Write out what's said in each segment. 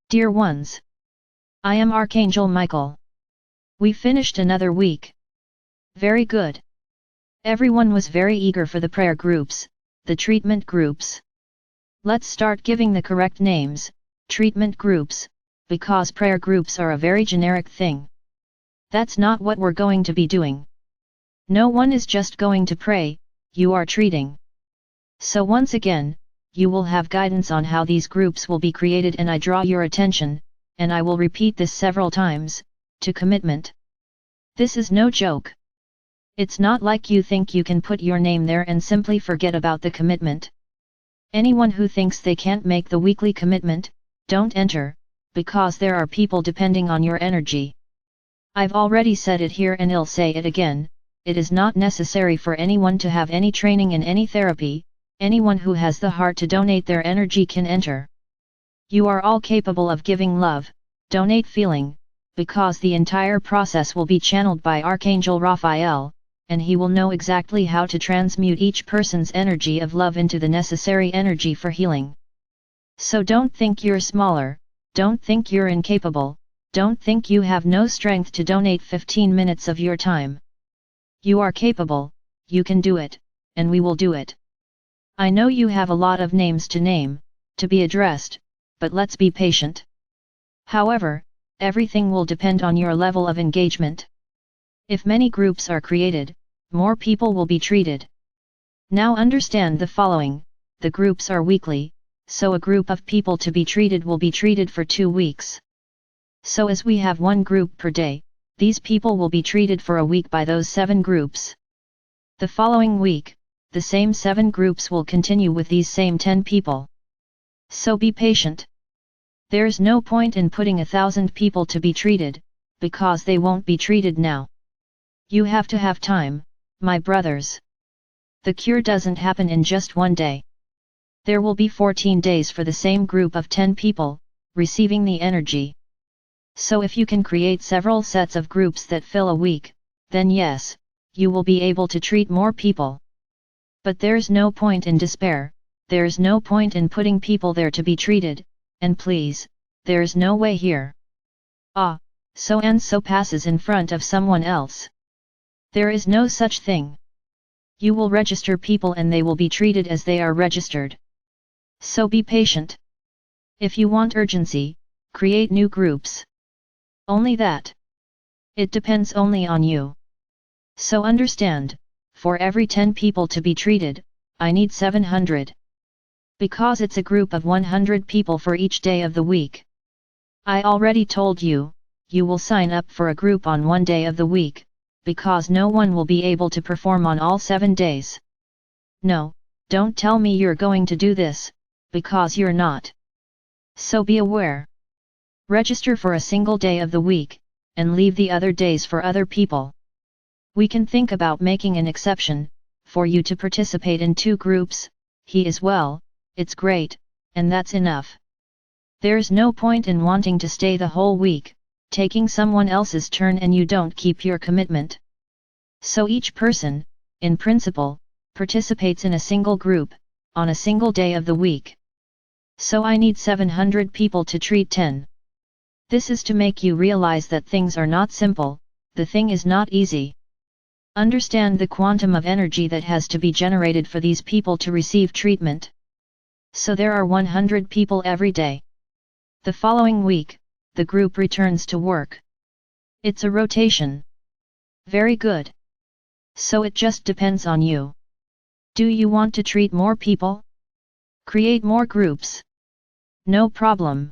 Dear ones, I am Archangel Michael. We finished another week. Very good. Everyone was very eager for the prayer groups, the treatment groups. Let's start giving the correct names, treatment groups, because prayer groups are a very generic thing. That's not what we're going to be doing. No one is just going to pray, you are treating. So once again, you will have guidance on how these groups will be created, and I draw your attention, and I will repeat this several times, to commitment. This is no joke. It's not like you think you can put your name there and simply forget about the commitment. Anyone who thinks they can't make the weekly commitment, don't enter, because there are people depending on your energy. I've already said it here and I'll say it again, it is not necessary for anyone to have any training in any therapy. Anyone who has the heart to donate their energy can enter. You are all capable of giving love, donate feeling, because the entire process will be channeled by Archangel Raphael, and he will know exactly how to transmute each person's energy of love into the necessary energy for healing. So don't think you're smaller, don't think you're incapable, don't think you have no strength to donate 15 minutes of your time. You are capable, you can do it, and we will do it. I know you have a lot of names to name, to be addressed, but let's be patient. However, everything will depend on your level of engagement. If many groups are created, more people will be treated. Now understand the following, the groups are weekly, so a group of people to be treated will be treated for 2 weeks. So as we have one group per day, these people will be treated for a week by those 7 groups. The following week, the same 7 groups will continue with these same 10 people. So be patient. There's no point in putting 1,000 people to be treated, because they won't be treated now. You have to have time, my brothers. The cure doesn't happen in just one day. There will be 14 days for the same group of 10 people, receiving the energy. So if you can create several sets of groups that fill a week, then yes, you will be able to treat more people. But there's no point in despair, there's no point in putting people there to be treated, and please, there's no way here. So and so passes in front of someone else. There is no such thing. You will register people and they will be treated as they are registered. So be patient. If you want urgency, create new groups. Only that. It depends only on you. So understand, for every 10 people to be treated, I need 700. Because it's a group of 100 people for each day of the week. I already told you, you will sign up for a group on one day of the week, because no one will be able to perform on all 7 days. No, don't tell me you're going to do this, because you're not. So be aware. Register for a single day of the week, and leave the other days for other people. We can think about making an exception, for you to participate in 2 groups, he as well, it's great, and that's enough. There's no point in wanting to stay the whole week, taking someone else's turn and you don't keep your commitment. So each person, in principle, participates in a single group, on a single day of the week. So I need 700 people to treat 10. This is to make you realize that things are not simple, the thing is not easy. Understand the quantum of energy that has to be generated for these people to receive treatment. So there are 100 people every day. The following week, the group returns to work. It's a rotation. Very good. So it just depends on you. Do you want to treat more people? Create more groups. No problem.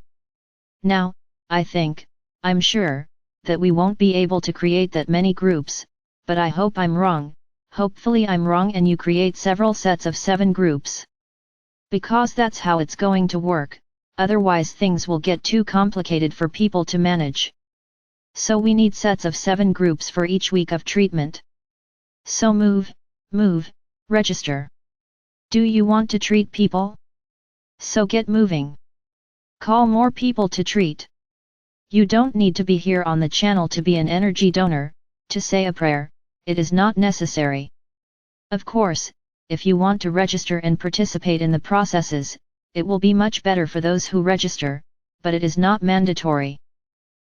Now, I'm sure, that we won't be able to create that many groups, but I hope I'm wrong, hopefully I'm wrong and you create several sets of 7 groups. Because that's how it's going to work, otherwise things will get too complicated for people to manage. So we need sets of 7 groups for each week of treatment. So move, register. Do you want to treat people? So get moving. Call more people to treat. You don't need to be here on the channel to be an energy donor, to say a prayer, it is not necessary. Of course, if you want to register and participate in the processes, it will be much better for those who register, but it is not mandatory.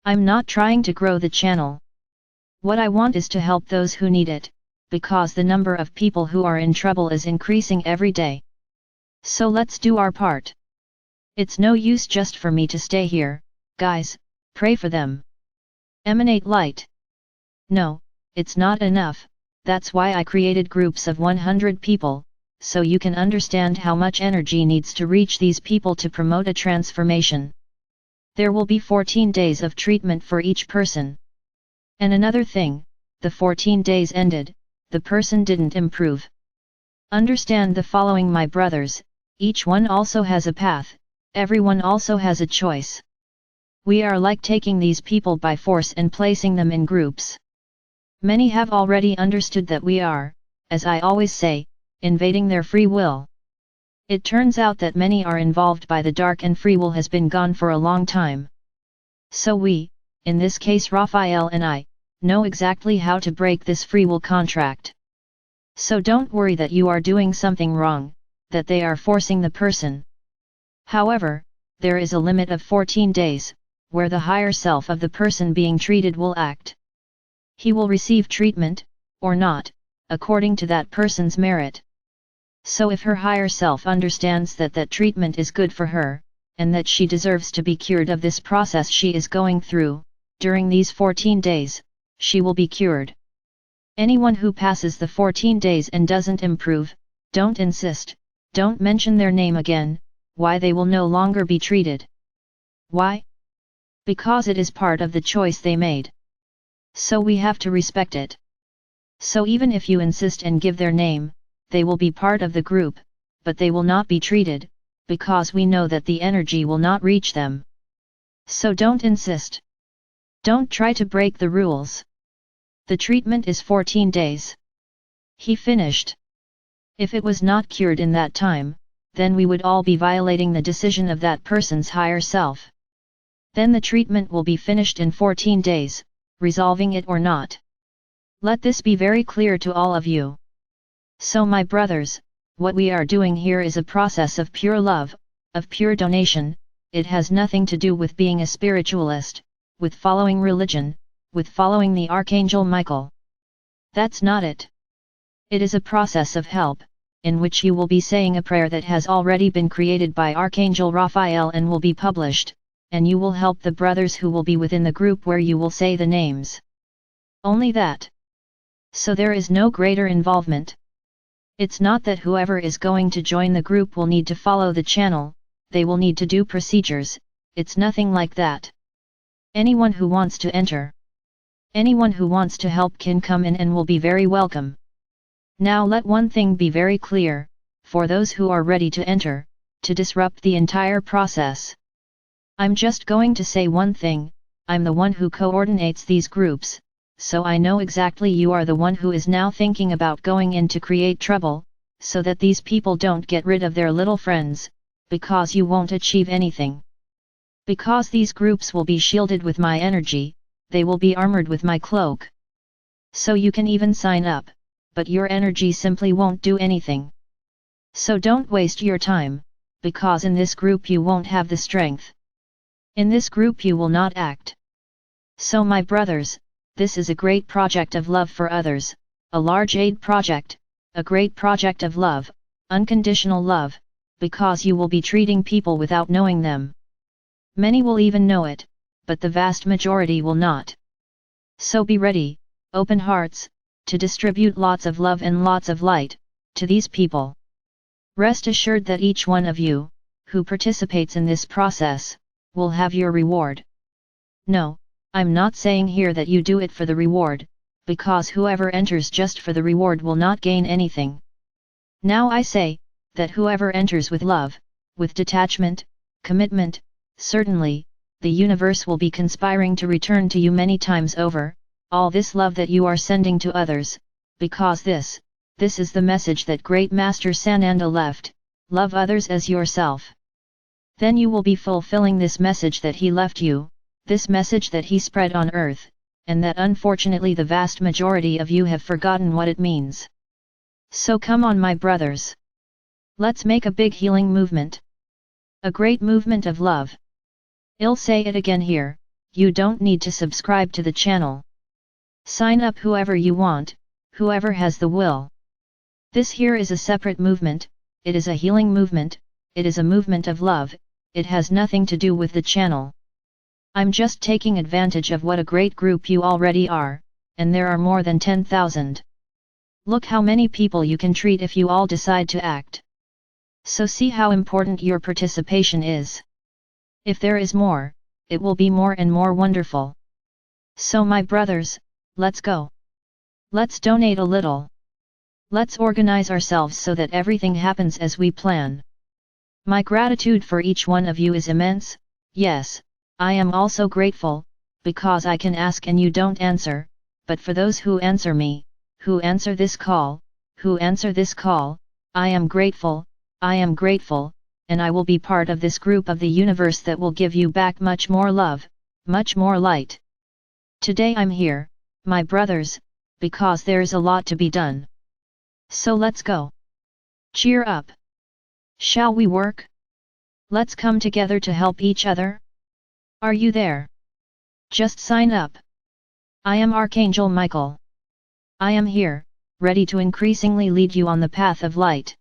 I'm not trying to grow the channel. What I want is to help those who need it, because the number of people who are in trouble is increasing every day. So let's do our part. It's no use just for me to stay here, guys, pray for them. Emanate light. No, it's not enough, that's why I created groups of 100 people, so you can understand how much energy needs to reach these people to promote a transformation. There will be 14 days of treatment for each person. And another thing, the 14 days ended, the person didn't improve. Understand the following, my brothers, each one also has a path, everyone also has a choice. We are like taking these people by force and placing them in groups. Many have already understood that we are, as I always say, invading their free will. It turns out that many are involved by the dark and free will has been gone for a long time. So we, in this case Raphael and I, know exactly how to break this free will contract. So don't worry that you are doing something wrong, that they are forcing the person. However, there is a limit of 14 days, where the higher self of the person being treated will act. He will receive treatment, or not, according to that person's merit. So if her higher self understands that that treatment is good for her, and that she deserves to be cured of this process she is going through, during these 14 days, she will be cured. Anyone who passes the 14 days and doesn't improve, don't insist, don't mention their name again, why they will no longer be treated. Why? Because it is part of the choice they made. So we have to respect it. So even if you insist and give their name, they will be part of the group, but they will not be treated, because we know that the energy will not reach them. So don't insist. Don't try to break the rules. The treatment is 14 days. He finished. If it was not cured in that time, then we would all be violating the decision of that person's higher self. Then the treatment will be finished in 14 days, resolving it or not. Let this be very clear to all of you. So my brothers, what we are doing here is a process of pure love, of pure donation. It has nothing to do with being a spiritualist, with following religion, with following the Archangel Michael. That's not it. It is a process of help, in which you will be saying a prayer that has already been created by Archangel Raphael and will be published, and you will help the brothers who will be within the group where you will say the names. Only that. So there is no greater involvement. It's not that whoever is going to join the group will need to follow the channel, they will need to do procedures, it's nothing like that. Anyone who wants to enter, anyone who wants to help can come in and will be very welcome. Now let one thing be very clear, for those who are ready to enter, to disrupt the entire process. I'm just going to say one thing, I'm the one who coordinates these groups, so I know exactly you are the one who is now thinking about going in to create trouble, so that these people don't get rid of their little friends, because you won't achieve anything. Because these groups will be shielded with my energy, they will be armored with my cloak. So you can even sign up, but your energy simply won't do anything. So don't waste your time, because in this group you won't have the strength. In this group you will not act. So my brothers, this is a great project of love for others, a large aid project, a great project of love, unconditional love, because you will be treating people without knowing them. Many will even know it, but the vast majority will not. So be ready, open hearts, to distribute lots of love and lots of light, to these people. Rest assured that each one of you, who participates in this process, will have your reward. No, I'm not saying here that you do it for the reward, because whoever enters just for the reward will not gain anything. Now I say, that whoever enters with love, with detachment, commitment, certainly, the universe will be conspiring to return to you many times over, all this love that you are sending to others, because this is the message that Great Master Sananda left, love others as yourself. Then you will be fulfilling this message that he left you, this message that he spread on earth, and that unfortunately the vast majority of you have forgotten what it means. So come on my brothers. Let's make a big healing movement. A great movement of love. I'll say it again here, you don't need to subscribe to the channel. Sign up whoever you want, whoever has the will. This here is a separate movement, it is a healing movement, it is a movement of love, it has nothing to do with the channel. I'm just taking advantage of what a great group you already are, and there are more than 10,000. Look how many people you can treat if you all decide to act. So see how important your participation is. If there is more, it will be more and more wonderful. So my brothers, let's go. Let's donate a little. Let's organize ourselves so that everything happens as we plan. My gratitude for each one of you is immense. Yes, I am also grateful, because I can ask and you don't answer, but for those who answer me, who answer this call, I am grateful, and I will be part of this group of the universe that will give you back much more love, much more light. Today I'm here, my brothers, because there's a lot to be done. So let's go. Cheer up. Shall we work? Let's come together to help each other. Are you there? Just sign up. I am Archangel Michael. I am here, ready to increasingly lead you on the path of light.